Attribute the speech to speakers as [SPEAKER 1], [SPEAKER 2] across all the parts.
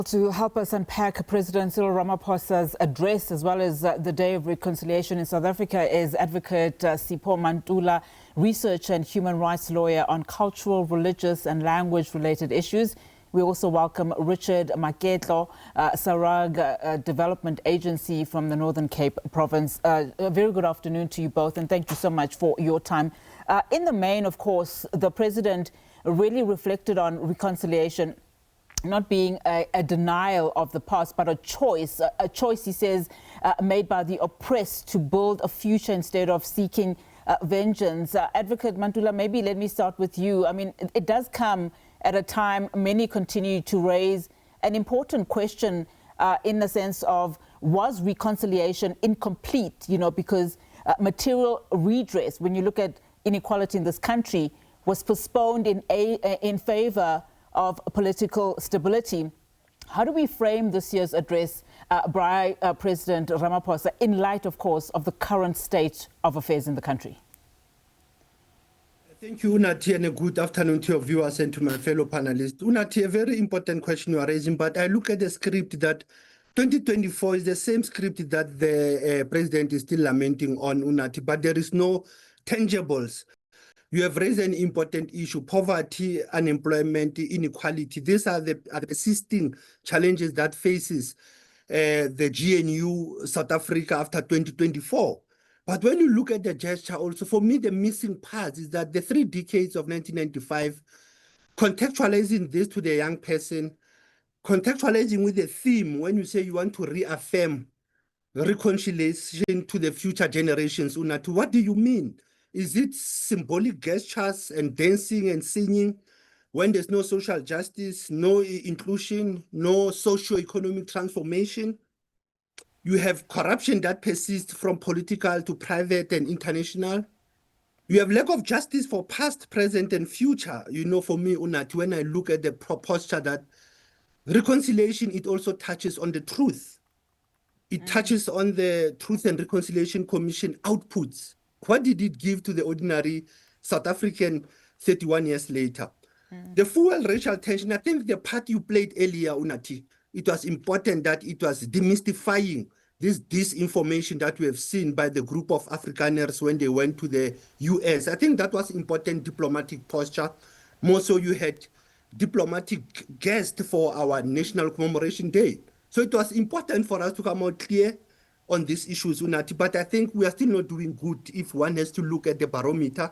[SPEAKER 1] To help us unpack President Cyril Ramaphosa's address as well as the Day of Reconciliation in South Africa is Advocate Sipho Mantula, researcher and human rights lawyer on cultural, religious and language-related issues. We also welcome Richard Maketlo, Sarag Development Agency from the Northern Cape province. A very good afternoon to you both, and thank you so much for your time. In the main, of course, the President really reflected on reconciliation not being a denial of the past, but a choice, he says, made by the oppressed to build a future instead of seeking vengeance. Advocate Mantula, maybe let me start with you. I mean, it does come at a time many continue to raise an important question in the sense of, was reconciliation incomplete? You know, because material redress, when you look at inequality in this country, was postponed in favor of political stability. How do we frame this year's address by President Ramaphosa in light, of course, of the current state of affairs in the country?
[SPEAKER 2] Thank you, Unati, and a good afternoon to your viewers and to my fellow panelists. Unati, a very important question you are raising, but I look at the script that 2024 is the same script that the president is still lamenting on, Unati, but there is no tangibles. You have raised an important issue: poverty, unemployment, inequality. These are the persisting challenges that faces the GNU South Africa after 2024. But when you look at the gesture also, for me, the missing part is that the 3 decades of 1995, contextualizing this to the young person, contextualizing with the theme, when you say you want to reaffirm reconciliation to the future generations, Unatu, what do you mean? Is it symbolic gestures and dancing and singing when there's no social justice, no inclusion, no socio-economic transformation? You have corruption that persists from political to private and international. You have lack of justice for past, present, and future. You know, for me, Unat, when I look at the posture that reconciliation, it also touches on the truth. It touches on the Truth and Reconciliation Commission outputs. What did it give to the ordinary South African 31 years later? The fuel racial tension, I think the part you played earlier, Unati, it was important that it was demystifying this disinformation that we have seen by the group of Afrikaners when they went to the US. I think that was important diplomatic posture. More so you had diplomatic guests for our National Commemoration Day. So it was important for us to come out clear on these issues, Unati, but I think we are still not doing good if one has to look at the barometer,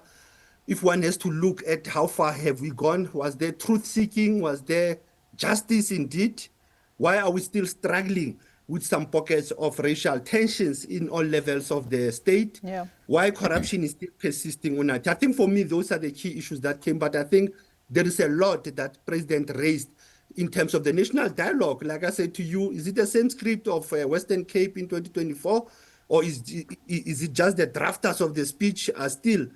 [SPEAKER 2] if one has to look at how far have we gone. Was there truth-seeking? Was there justice indeed? Why are we still struggling with some pockets of racial tensions in all levels of the state?
[SPEAKER 1] Yeah.
[SPEAKER 2] Why corruption is still persisting, Unati? I think for me, those are the key issues that came, but I think there is a lot that President raised in terms of the national dialogue. Like I said to you, is it the same script of Western Cape in 2024? Or is it just the drafters of the speech are still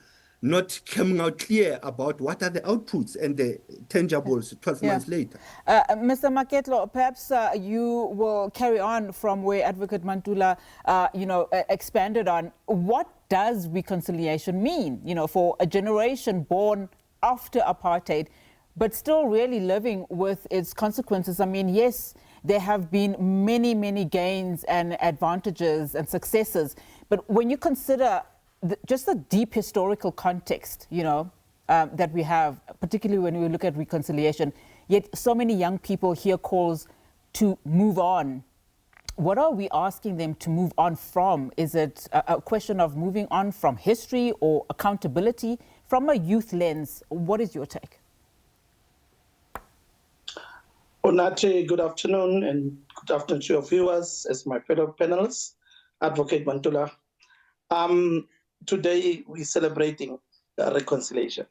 [SPEAKER 2] not coming out clear about what are the outputs and the tangibles 12 months later?
[SPEAKER 1] Mr. Maketlo, perhaps you will carry on from where Advocate Mantula, expanded on. What does reconciliation mean, for a generation born after apartheid, but still really living with its consequences? I mean, yes, there have been many, many gains and advantages and successes, but when you consider just the deep historical context, that we have, particularly when we look at reconciliation, yet so many young people hear calls to move on. What are we asking them to move on from? Is it a question of moving on from history or accountability? From a youth lens, what is your take?
[SPEAKER 3] Onate, good afternoon, and good afternoon to your viewers, as my fellow panelists, Advocate Mantula. Today, we're celebrating reconciliation.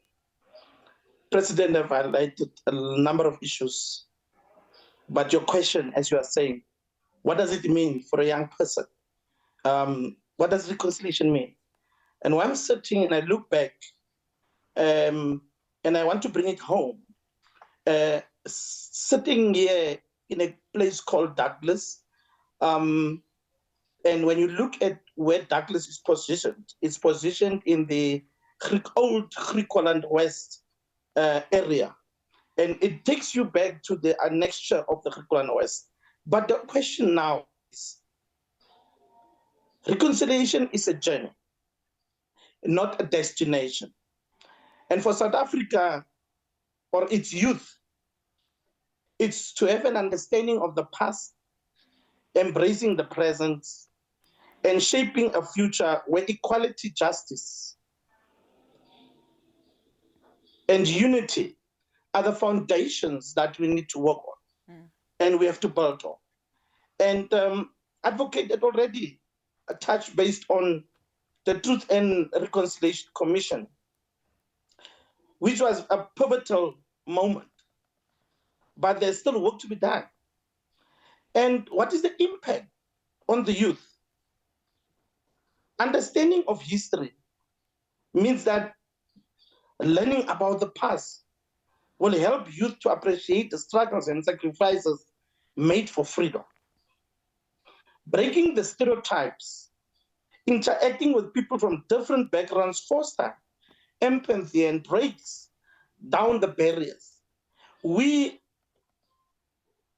[SPEAKER 3] President have highlighted a number of issues, but your question, as you are saying, what does it mean for a young person? What does reconciliation mean? And when I'm sitting and I look back, and I want to bring it home, sitting here in a place called Douglas, and when you look at where Douglas is positioned, it's positioned in the old Griqualand West area. And it takes you back to the annexure of the Griqualand West. But the question now is, reconciliation is a journey, not a destination. And for South Africa, or its youth, it's to have an understanding of the past, embracing the present, and shaping a future where equality, justice, and unity are the foundations that we need to work on, and we have to build on. And Advocate had already touched based on the Truth and Reconciliation Commission, which was a pivotal moment, but there's still work to be done. And what is the impact on the youth? Understanding of history means that learning about the past will help youth to appreciate the struggles and sacrifices made for freedom. Breaking the stereotypes, interacting with people from different backgrounds foster empathy and breaks down the barriers. We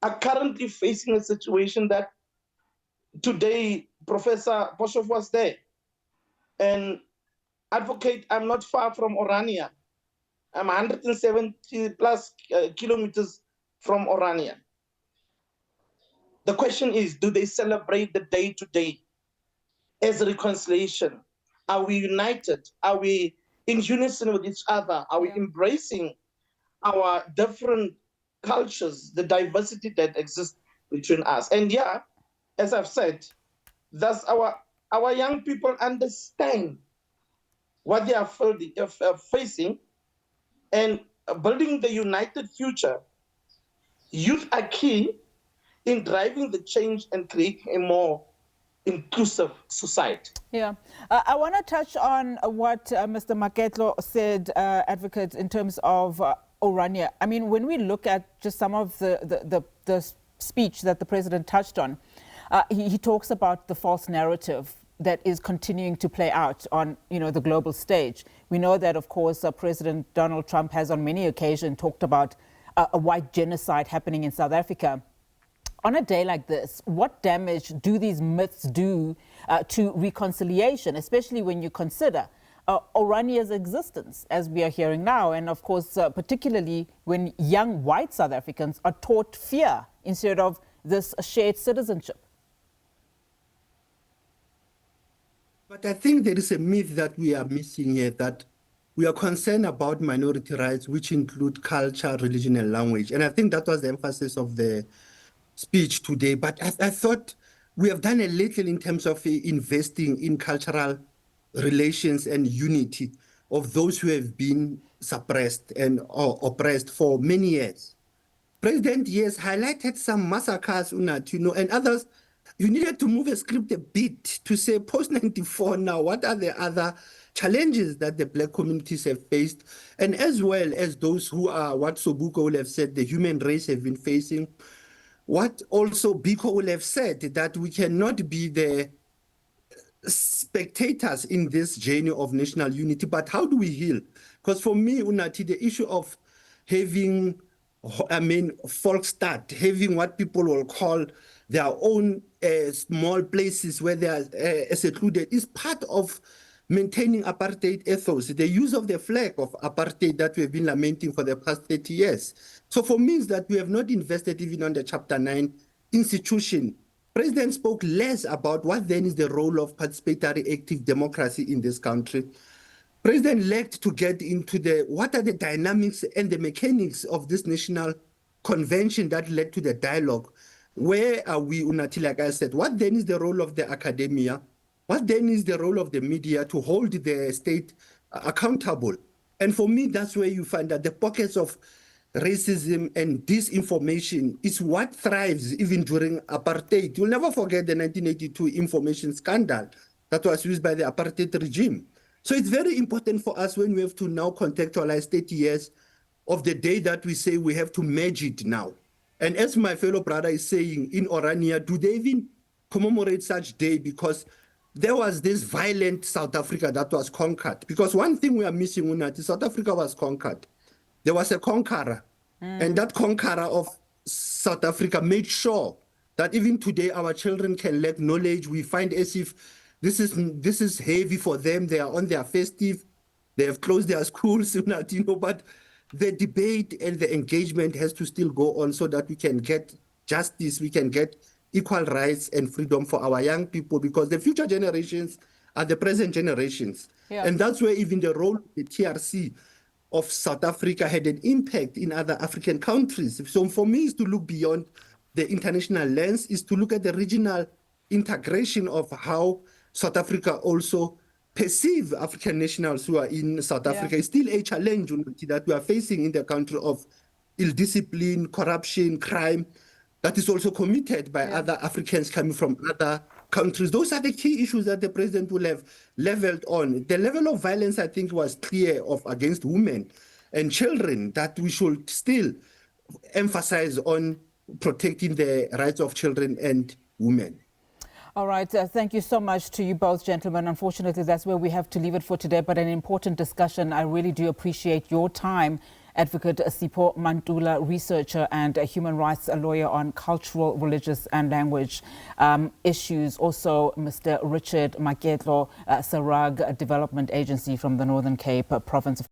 [SPEAKER 3] are currently facing a situation that today Professor Boshoff was there, and Advocate, I'm not far from Orania. I'm 170 plus kilometers from Orania. The question is, do they celebrate the day to day as a reconciliation? Are we united? Are we in unison with each other? Are we embracing our different cultures, the diversity that exists between us? And yeah, as I've said, thus our young people understand what they are facing, and building the united future. Youth are key in driving the change and creating a more inclusive society.
[SPEAKER 1] Yeah, I want to touch on what Mr. Maketlo said, Advocate, in terms of Orania. I mean, when we look at just some of the speech that the president touched on, he talks about the false narrative that is continuing to play out on, the global stage. We know that, of course, President Donald Trump has on many occasions talked about a white genocide happening in South Africa. On a day like this, what damage do these myths do to reconciliation, especially when you consider Orania's existence, as we are hearing now, and of course, particularly when young white South Africans are taught fear instead of this shared citizenship?
[SPEAKER 2] But I think there is a myth that we are missing here, that we are concerned about minority rights, which include culture, religion, and language. And I think that was the emphasis of the speech today. But I thought we have done a little in terms of investing in cultural relations and unity of those who have been suppressed and oppressed for many years. President, yes, highlighted some massacres, and others. You needed to move a script a bit to say post-94 now, what are the other challenges that the Black communities have faced, and as well as those who are, what Sobuko will have said, the human race have been facing. What also Biko will have said, that we cannot be the spectators in this journey of national unity, but how do we heal? Because for me, Unati, the issue of having, Volksstaat, having what people will call their own small places where they are secluded, is part of maintaining apartheid ethos, the use of the flag of apartheid that we've been lamenting for the past 30 years. So for me, is that we have not invested even on the Chapter 9 institution. President spoke less about what then is the role of participatory active democracy in this country. President lacked to get into what are the dynamics and the mechanics of this national convention that led to the dialogue. Where are we, Unati, like I said? What then is the role of the academia? What then is the role of the media to hold the state accountable? And for me, that's where you find that the pockets of racism and disinformation is what thrives even during apartheid. You'll never forget the 1982 information scandal that was used by the apartheid regime. So it's very important for us when we have to now contextualize 30 years of the day that we say we have to merge it now. And as my fellow brother is saying, in Orania, do they even commemorate such day? Because there was this violent South Africa that was conquered. Because one thing we are missing, Unati, South Africa was conquered. There was a conqueror. And that conqueror of South Africa made sure that even today our children can lack knowledge. We find as if this is heavy for them. They are on their festive. They have closed their schools, but the debate and the engagement has to still go on so that we can get justice, we can get equal rights and freedom for our young people, because the future generations are the present generations.
[SPEAKER 1] Yeah.
[SPEAKER 2] And that's where even the role of the TRC of South Africa had an impact in other African countries. So for me, is to look beyond the international lens, is to look at the regional integration of how South Africa also perceive African nationals who are in South Africa. It's still a challenge that we are facing in the country of ill-discipline, corruption, crime, that is also committed by other Africans coming from other countries. Those are the key issues that the president will have leveled on. The level of violence, I think, was clear against women and children, that we should still emphasize on protecting the rights of children and women.
[SPEAKER 1] All right. Thank you so much to you both, gentlemen. Unfortunately, that's where we have to leave it for today, but an important discussion. I really do appreciate your time. Advocate Sipho Mantula, researcher and a human rights lawyer on cultural, religious and language issues. Also, Mr. Richard Maketlo, Sarag Development Agency from the Northern Cape province of